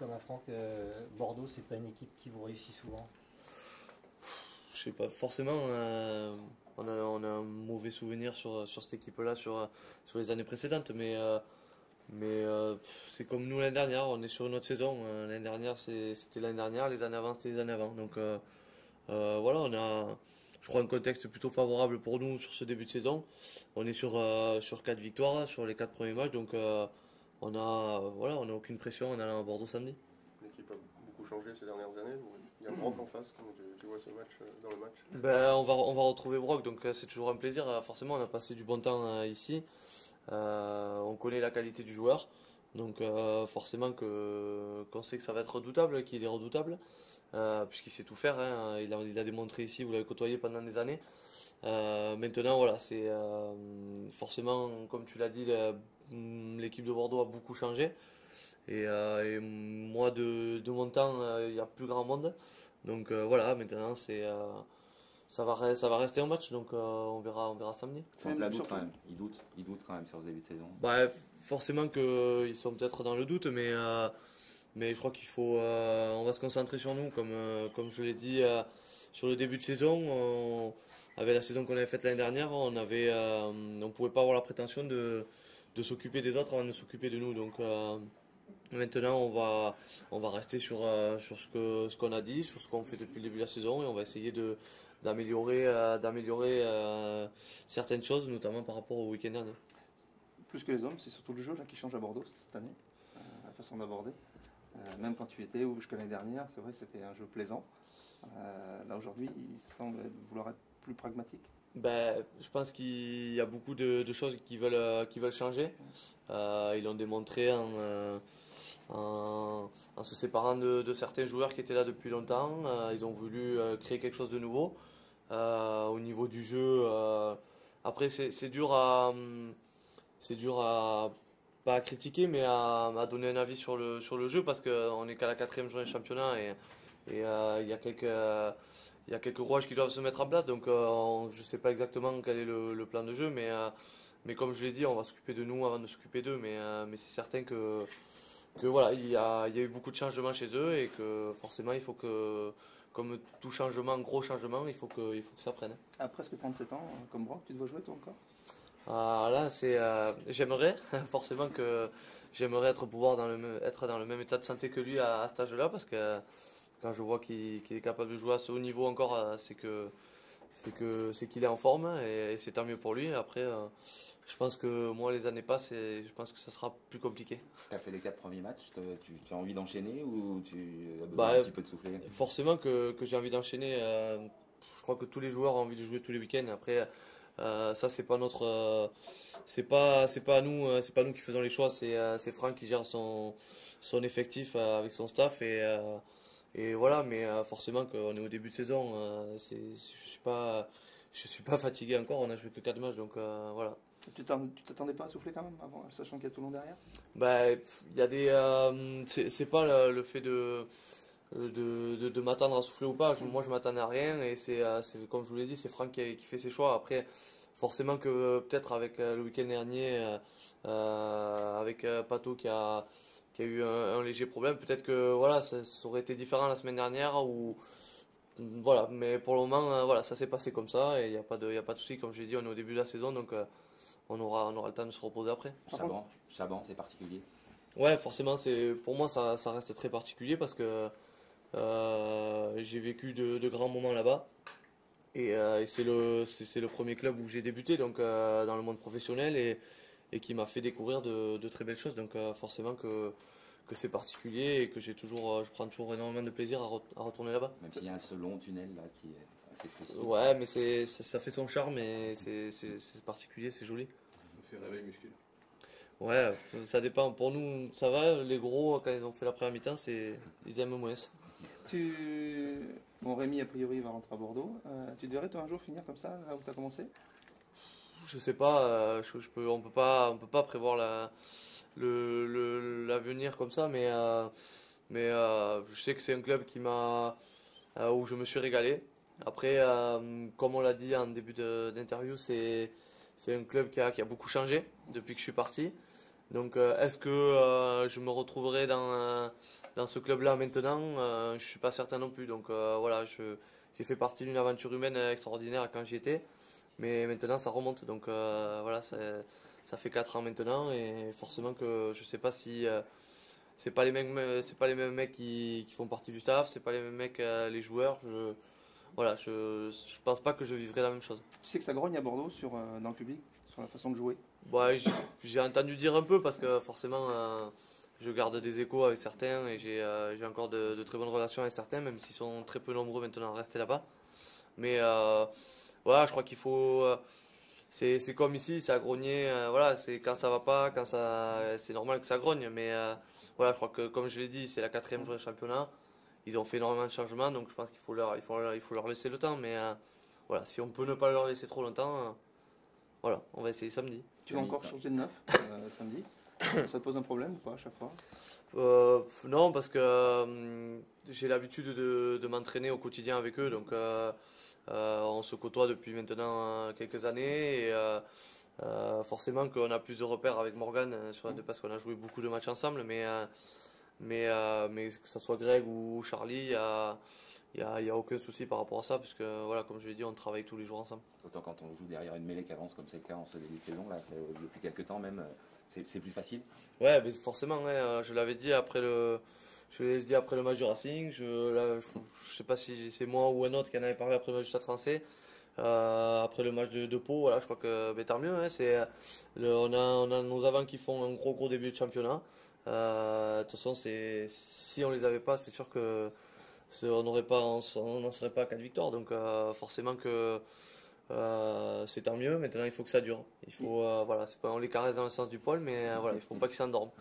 comme à Franck, Bordeaux, c'est pas une équipe qui vous réussit souvent. Je sais pas, forcément, on a un mauvais souvenir sur cette équipe-là, sur les années précédentes, mais c'est comme nous l'année dernière, on est sur une autre saison. L'année dernière, c'était l'année dernière, les années avant, c'était les années avant. Donc voilà, on a, je crois, un contexte plutôt favorable pour nous sur ce début de saison. On est sur 4 victoires sur les 4 premiers matchs, donc on a aucune pression en allant à Bordeaux samedi. L'équipe a beaucoup changé ces dernières années. Il y a Brock en face, comment tu vois ce match dans le match? Ben, on va retrouver Brock, donc c'est toujours un plaisir. Forcément, on a passé du bon temps ici. On connaît la qualité du joueur, donc forcément qu'on sait que ça va être redoutable, qu'il est redoutable, puisqu'il sait tout faire, hein. Il a démontré ici, vous l'avez côtoyé pendant des années. Maintenant, voilà, c'est forcément, comme tu l'as dit, l'équipe de Bordeaux a beaucoup changé. Et moi, de mon temps, il y a plus grand monde. Donc voilà, maintenant, ça va rester un match, donc on verra samedi. Sans la doute quand même. Il doute quand même sur ce début de saison. Bah, forcément qu'ils sont peut-être dans le doute, mais je crois on va se concentrer sur nous, comme je l'ai dit sur le début de saison. Avec la saison qu'on avait faite l'année dernière, on pouvait pas avoir la prétention de s'occuper des autres avant de s'occuper de nous. Donc maintenant, on va rester sur ce qu'on a dit, sur ce qu'on fait depuis le début de la saison, et on va essayer d'améliorer certaines choses, notamment par rapport au week-end dernier. Plus que les hommes, c'est surtout le jeu là, qui change à Bordeaux cette année, la façon d'aborder. Même quand tu étais ou jusqu'à l'année dernière, c'est vrai que c'était un jeu plaisant. Là aujourd'hui, il semble vouloir être plus pragmatique. Ben, je pense qu'il y a beaucoup de choses qui veulent changer. Ils l'ont démontré en se séparant de certains joueurs qui étaient là depuis longtemps. Ils ont voulu créer quelque chose de nouveau. Au niveau du jeu, après c'est dur à pas à critiquer, mais à donner un avis sur le jeu, parce qu'on n'est qu'à la 4e journée de championnat, et il y a quelques rouages qui doivent se mettre en place. Donc je ne sais pas exactement quel est le plan de jeu, mais comme je l'ai dit, on va s'occuper de nous avant de s'occuper d'eux. Mais c'est certain que voilà, il y a eu beaucoup de changements chez eux, et que forcément il faut que, comme tout changement, gros changement, il faut que ça prenne. À presque 37 ans, comme Brock, tu dois jouer toi encore? Là, j'aimerais forcément que j'aimerais être dans le même état de santé que lui à cet âge-là, parce que quand je vois qu'il est capable de jouer à ce haut niveau encore, c'est qu'il est en forme, et c'est tant mieux pour lui. Après, je pense que moi, les années passent, et je pense que ça sera plus compliqué. Tu as fait les 4 premiers matchs, tu as envie d'enchaîner ou tu as besoin un petit peu de souffler? Forcément que j'ai envie d'enchaîner. Je crois que tous les joueurs ont envie de jouer tous les week-ends. Après, ça, c'est pas c'est pas nous qui faisons les choix. C'est Franck qui gère son effectif avec son staff, et voilà. Mais forcément qu'on est au début de saison, je suis pas fatigué encore. On a joué que 4 matchs, donc voilà. Tu t'attendais pas à souffler quand même avant, sachant qu'il y a Toulon derrière? Bah, il y a c'est pas le fait de m'attendre à souffler ou pas. Moi, je m'attendais à rien, et comme je vous l'ai dit, c'est Franck qui fait ses choix. Après, forcément que peut-être avec le week-end dernier, avec Pato qui a eu un léger problème, peut-être que voilà, ça aurait été différent la semaine dernière, ou voilà. Mais pour le moment, voilà, ça s'est passé comme ça, et il y a pas de souci. Comme je l'ai dit, on est au début de la saison, donc on aura le temps de se reposer après. Chaban, c'est particulier. Ouais, forcément, pour moi, ça reste très particulier, parce que j'ai vécu de grands moments là-bas, et c'est le premier club où j'ai débuté, donc dans le monde professionnel, et qui m'a fait découvrir de très belles choses. Donc forcément que c'est particulier, et que je prends toujours énormément de plaisir à retourner là-bas. Même s'il y a ce long tunnel là qui est assez spécifique. Ouais, mais ça fait son charme, et c'est particulier, c'est joli. Ça fait réveil musculaire. Ouais, ça dépend. Pour nous, ça va. Les gros, quand ils ont fait la première mi-temps, ils aiment moins. Bon, Rémi, a priori, va rentrer à Bordeaux. Tu devrais, toi, un jour finir comme ça, là où tu as commencé? Je sais pas. On peut pas prévoir l'avenir comme ça, mais je sais que c'est un club où je me suis régalé. Après, comme on l'a dit en début d'interview, c'est un club qui a beaucoup changé depuis que je suis parti. Donc est-ce que je me retrouverai dans ce club-là maintenant? Je ne suis pas certain non plus. Donc voilà, j'ai fait partie d'une aventure humaine extraordinaire quand j'y étais. Mais maintenant ça remonte. Donc voilà, ça fait 4 ans maintenant. Et forcément que je ne sais pas si c'est pas les mêmes mecs qui font partie du staff, c'est pas les mêmes mecs les joueurs. Voilà, je pense pas que je vivrai la même chose. Tu sais que ça grogne à Bordeaux dans le public, sur la façon de jouer? Ouais, j'ai entendu dire un peu parce que forcément je garde des échos avec certains et j'ai encore de très bonnes relations avec certains, même s'ils sont très peu nombreux maintenant à rester là-bas. Mais voilà, je crois qu'il faut. C'est comme ici, ça a grogné. Voilà, c'est quand ça va pas, c'est normal que ça grogne. Mais voilà, je crois que comme je l'ai dit, c'est la 4e journée de championnat. Ils ont fait énormément de changements, donc je pense qu'il faut leur laisser le temps. Mais voilà, si on peut ne pas leur laisser trop longtemps, voilà, on va essayer samedi. Tu vas encore changer de neuf samedi? Ça te pose un problème ou pas à chaque fois? Non, parce que j'ai l'habitude de m'entraîner au quotidien avec eux, donc on se côtoie depuis maintenant quelques années et forcément qu'on a plus de repères avec Morgan parce qu'on a joué beaucoup de matchs ensemble, mais que ce soit Greg ou Charlie, il y a aucun souci par rapport à ça, parce que voilà, comme je l'ai dit, on travaille tous les jours ensemble. Autant quand on joue derrière une mêlée qui avance comme c'est le cas en ce début de saison, là, depuis quelques temps même, c'est plus facile. Ouais, mais forcément, hein, je l'ai dit après le match du Racing. Je sais pas si c'est moi ou un autre qui en avait parlé après le match du Stade Français. Après le match de Pau, voilà, je crois que tant mieux. Hein, on a nos avants qui font un gros début de championnat. De toute façon, si on les avait pas, c'est sûr que on n'en serait pas à 4 victoires. Donc forcément que c'est tant mieux. Maintenant, il faut que ça dure. Il faut, voilà, on les caresse dans le sens du poil, mais voilà, il faut pas qu'ils s'endorment.